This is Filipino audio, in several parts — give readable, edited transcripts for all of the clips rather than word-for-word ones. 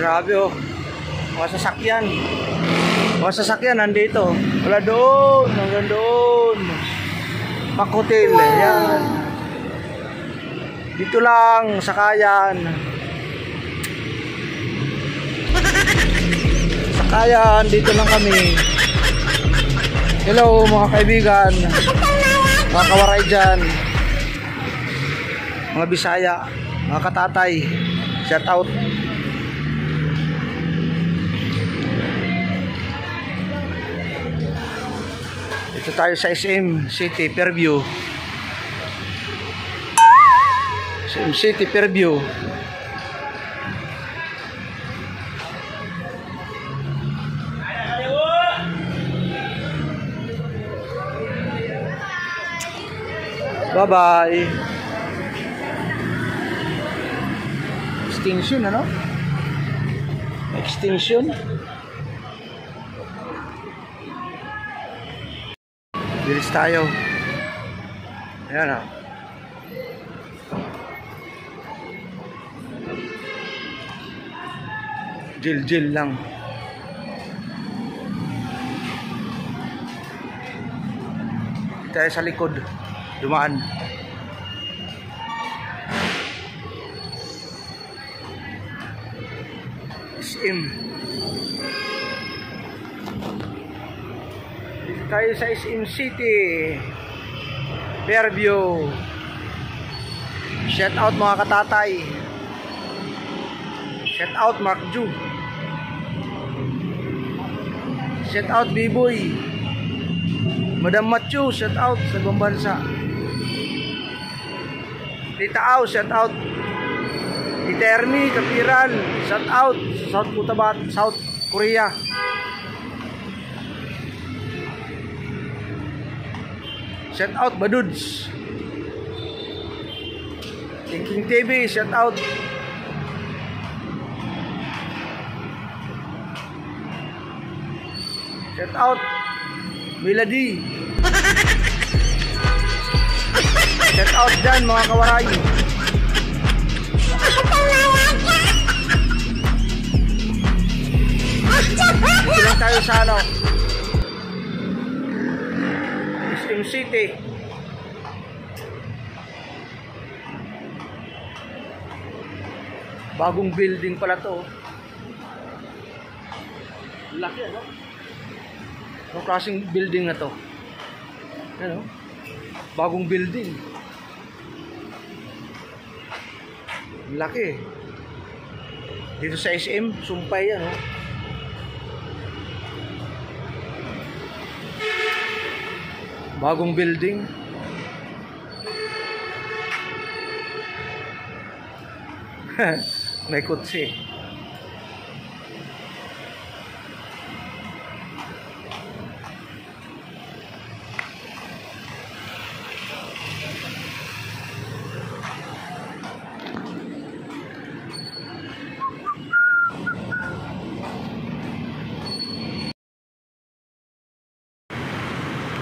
Grabe oh. Mga sasakyan. Mga sasakyan nandito. Wala doon. Hanggang doon. Pak-hotel. Yan. Dito lang. Sakayan. Sakayan. Dito lang kami. Hello mga kaibigan. Mga kawaray dyan. Mga Bisaya. Mga katatay. Shout out. Ito tayo sa SM City Fairview. SM City Fairview. Bye bye. Extinction ano? Extinction. Bilis tayo. Ayan ah. Jil lang. Tayo sa likod. Dumaan. SM. Tayo sa SM City Fairview. Shout out mga katatay. Shout out Mark Ju. Shout out B-Boy. Madam Matthew, shout out sa ibang bansa. Tita Au, shout out. Tita Ermi, Kapiran, shout out sa South Korea. Shout out Baduds. Thinking TV, shout out. Shout out Melody. Shout out dyan mga kawaray. Ilang tayo sa ano SM City. Bagong building pala to. Laki ano? Ang klaseng building na to. Ano? Bagong building. Laki. Dito sa SM, Sumpay yan, oh. Bagong building. May kutsi.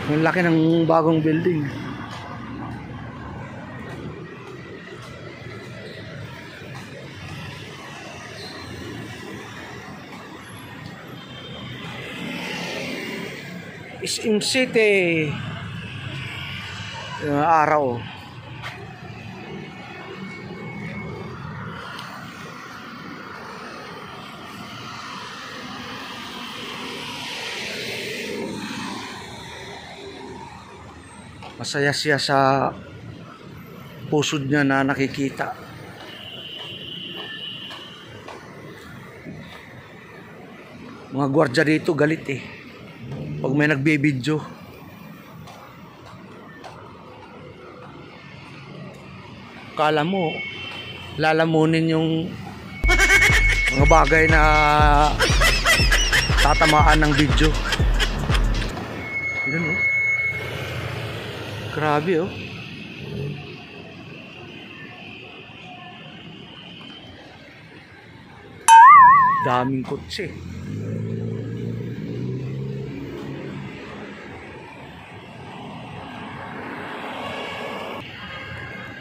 Ang laki ng bagong building. SM City. Araw. Masaya siya sa pusod niya na nakikita. Mga gwardiya dito galit eh pag may nagbe-video. Kala mo lalamunin yung mga bagay na tatamaan ng video. Ganun oh. Grabe oh. Daming kotse.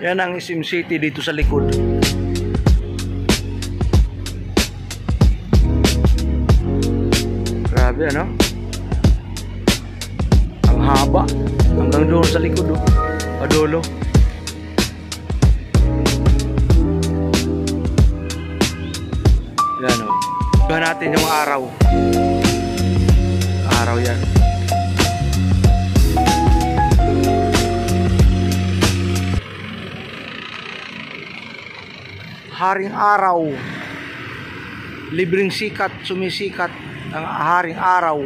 Yan ang SM City dito sa likod. Grabe, ano? Ang haba. Hanggang doon sa likod, oh. Padulo. Yan, oh. Tignan natin yung araw. Araw yan. Haring araw. Libreng sikat, sumisikat ang haring araw.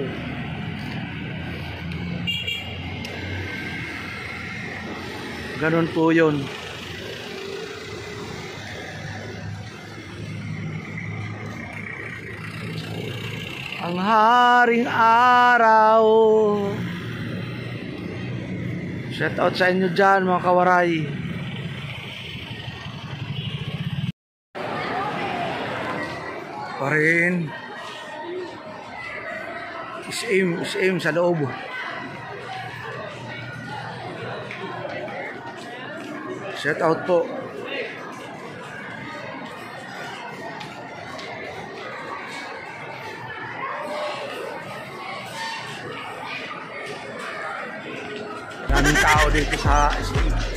Ganun po yun. Ang haring araw. Shout out sa inyo dyan, mga kawaray. Pa rin. Is-aim sa loob. Shout out po. Daming tao dito sa SM.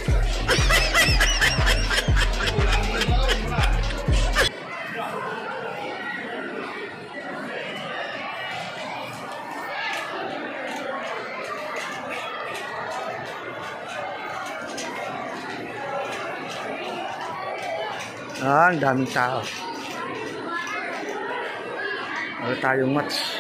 Ang daming tao. Wala tayong match.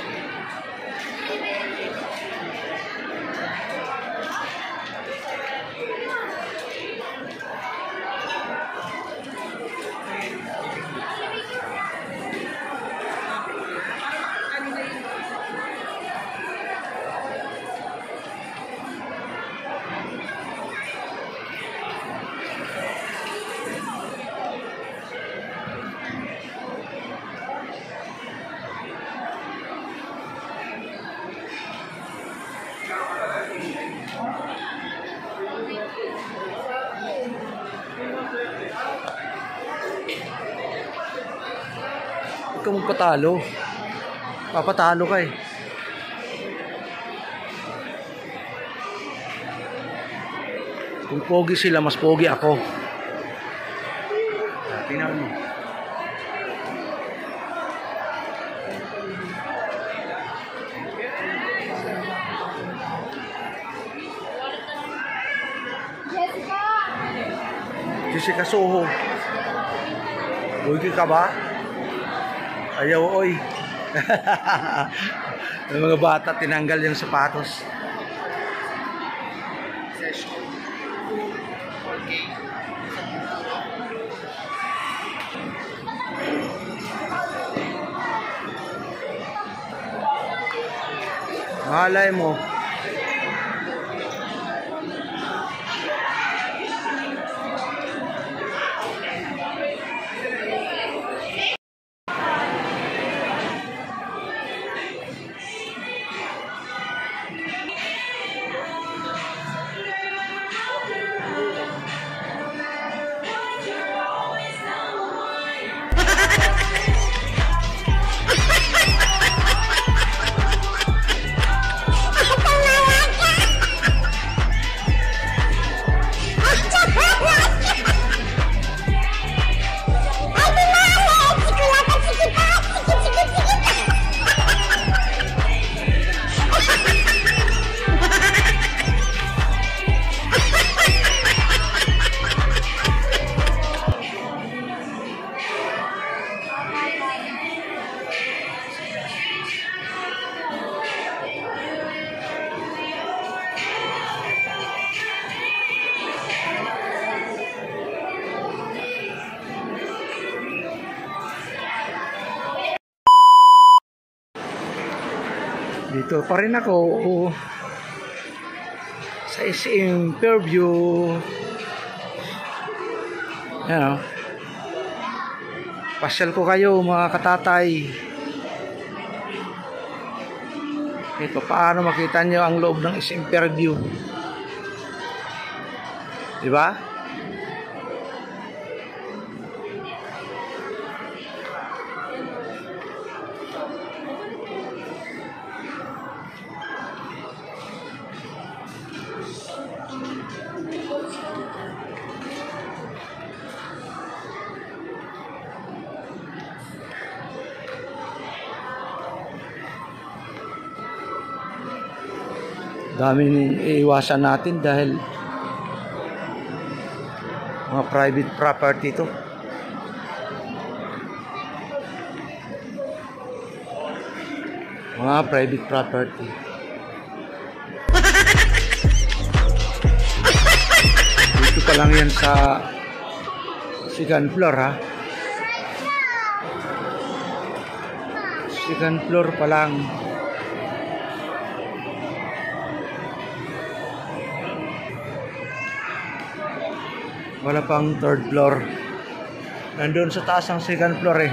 Huwag ka magpatalo. Papatalo ka eh. Kung pogi sila, mas pogi ako. Tingnan mo. Jessica Soho. Pogi ka ba? Ayaw, oy. Yung mga bata, tinanggal yung sapatos. Malay mo. Dito pa rin ako sa SM Fairview. Yan, pasyal ko kayo mga katatay. Ito paano makita nyo ang loob ng SM Fairview, diba? Daming iiwasan natin dahil mga private property to. Mga private property. Dito pa lang yan sa second floor, ha. Second floor pa lang. Wala pang third floor. Nandun sa taas ang second floor eh.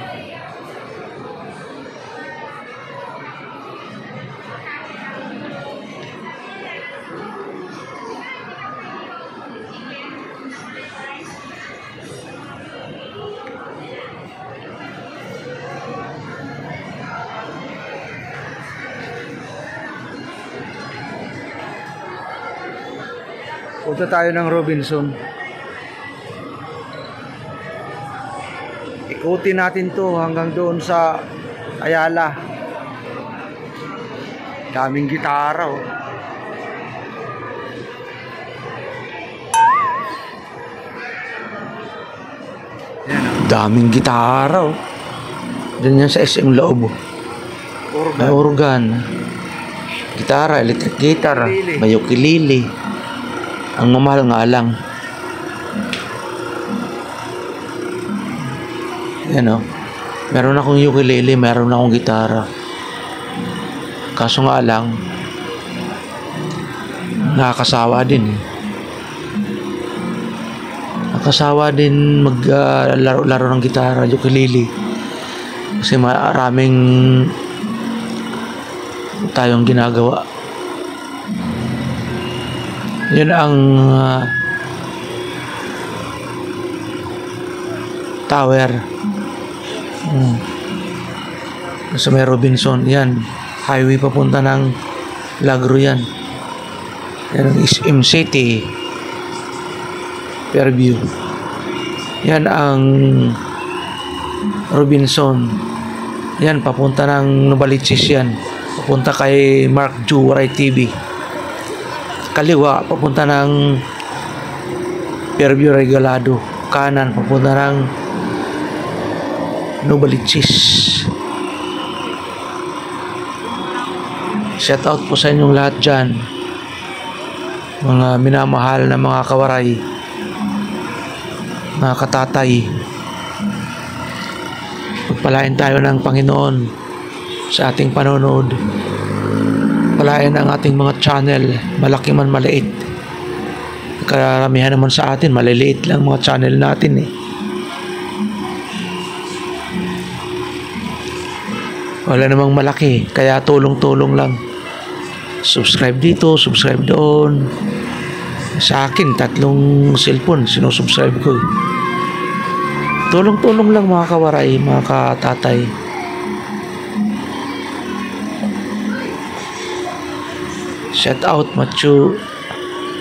Punta tayo ng Robinson. Ikutin natin to hanggang doon sa Ayala. Daming gitara, oh. Yan, oh. Daming gitara, oh. Diyan yan sa SM loob, oh. May organ. Gitara, electric guitar, may ukulele. Ang mamahal nga lang. Yan, oh. Meron akong ukulele, meron akong gitara. Kaso nga lang, nakakasawa din. Nakakasawa din maglaro ng gitara, ukulele. Kasi maraming tayong ginagawa. Yun ang tower. Sa may Robinson, yan. Highway papunta ng Lagro yan. Yan ang SM City. Fairview. Yan ang Robinson. Yan, papunta ng Novaliches yan. Papunta kay Mark Ju, Waray TV. Kaliwa, papunta ng Fairview Regalado. Kanan, papunta ng Novaliches. Shout out po sa inyong lahat dyan, mga minamahal na mga kawaray, mga katatay. Pagpalain tayo ng Panginoon sa ating panonood. Palain ang ating mga channel, malaki man maliit. Karamihan naman sa atin, maliliit lang mga channel natin eh. Wala namang malaki, kaya tulong-tulong lang. Subscribe dito, subscribe doon. Sa akin, 3 cellphone sinusubscribe ko. Tulong-tulong lang mga kawaray, mga katatay. Shout out Machu,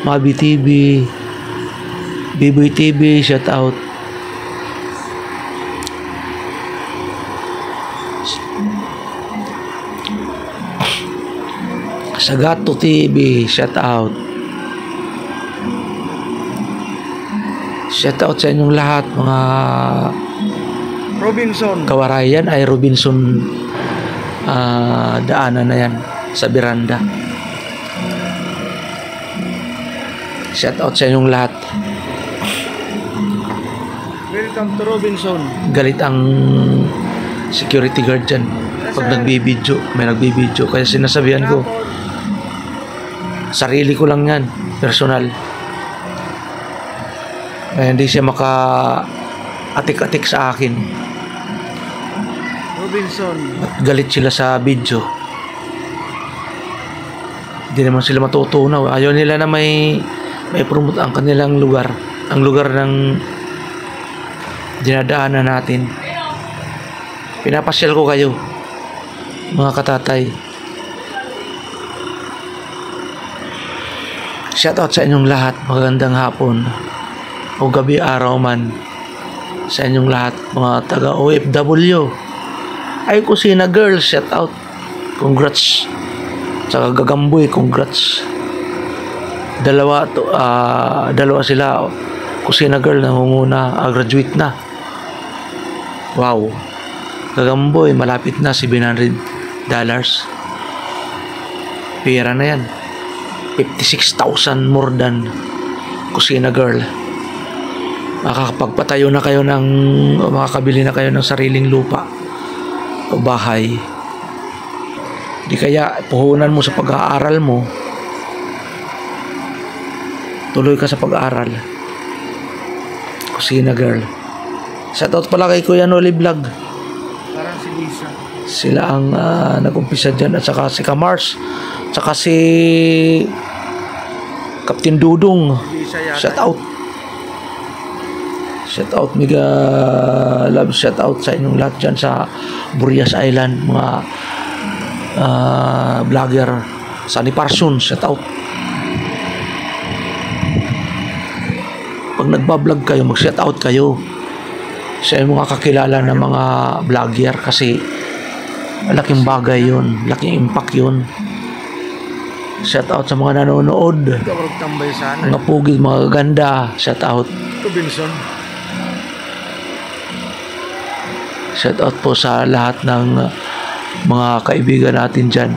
Mabi TV, Biboy TV, shout out. Sagato TV, shout out. Shout out sa inyong lahat mga Robinson. Kawarayan ay Robinson daanan na yan sa Miranda. Shout out sa inyong lahat. Welcome to Robinson. Galit ang security guard dyan pag nagbibidyo. May nagbibidyo. Kaya sinasabihan ko, sarili ko lang yan, personal. Kaya hindi siya maka-atik-atik sa akin. Robinson. At galit sila sa video. Hindi naman sila matutunaw. Ayaw nila na may promote ang kanilang lugar. Ang lugar ng dinadaanan natin. Pinapasyal ko kayo, mga katatay. Shoutout sa inyong lahat. Magandang hapon o gabi, araw man sa inyong lahat, mga taga OFW. Ay Kusina Girl, shoutout. Congrats. Sa Gagamboy, congrats. Dalawa sila. Kusina girl nangunguna, graduate na. Wow. Gagamboy, malapit na $700. Pera na yan. 56,000 more than kusina girl. Makakapagpatayo na kayo ng, makakabili na kayo ng sariling lupa o bahay. Di kaya puhunan mo sa pag-aaral mo. Tuloy ka sa pag-aaral. Kusina girl. Shoutout pala kay Kuya Noli Vlog. Parang si Lisa. Sila ang nag-umpisa dyan. At saka si Kamars. At saka si Captain Dudong. Lisa yata. Shoutout. Shoutout mega love. Shoutout sa inyong lahat dyan sa Burias Island. Mga vlogger. Sunny Parson. Shoutout. Pag nagbablog kayo, mag-shoutout kayo sa mga kakilala ng mga vlogger kasi laking bagay yun, laking impact yun. Shoutout sa mga nanonood, Ito ako tambay sana. mga pugil, mga ganda. Shoutout. Robinson. Shoutout po sa lahat ng mga kaibigan natin dyan.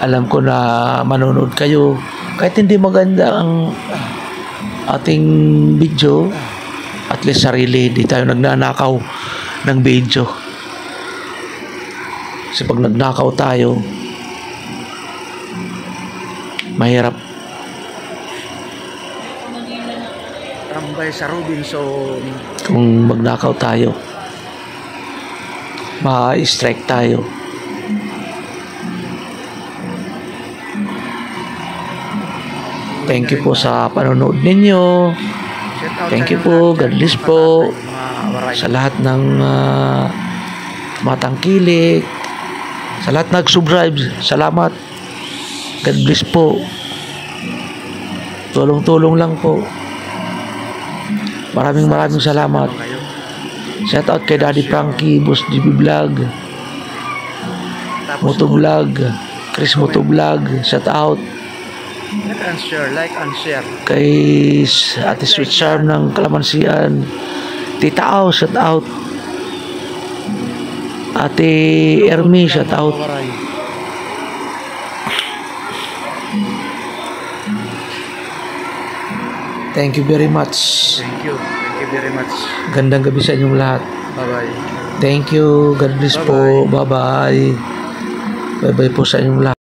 Alam ko na manonood kayo kahit hindi maganda ang ating video, at least sarili, di tayo nagnanakaw ng video. Kasi pag nagnakaw tayo, mahirap. Tambay sa Robinson. Kung magnakaw tayo, ma-strike tayo. Thank you po sa panonood ninyo. Thank you po. God bless po sa lahat ng matangkilik, sa lahat nag-subscribe. Salamat. God bless po. Tulong-tulong lang po. Maraming salamat. Shout out kay Daddy Frankie, Boss GB Vlog, Moto Vlog, Chris Moto Vlog. Shout out Like and share. kay Ate Sweet Charm ng Kalamansian, Tita Au, shout out. Ate Ermi, shout out. Thank you very much. Thank you. Thank you very much. Gandang gabi sa inyong lahat. Bye-bye. Thank you. God bless po. Bye-bye. Bye-bye po sa inyong lahat.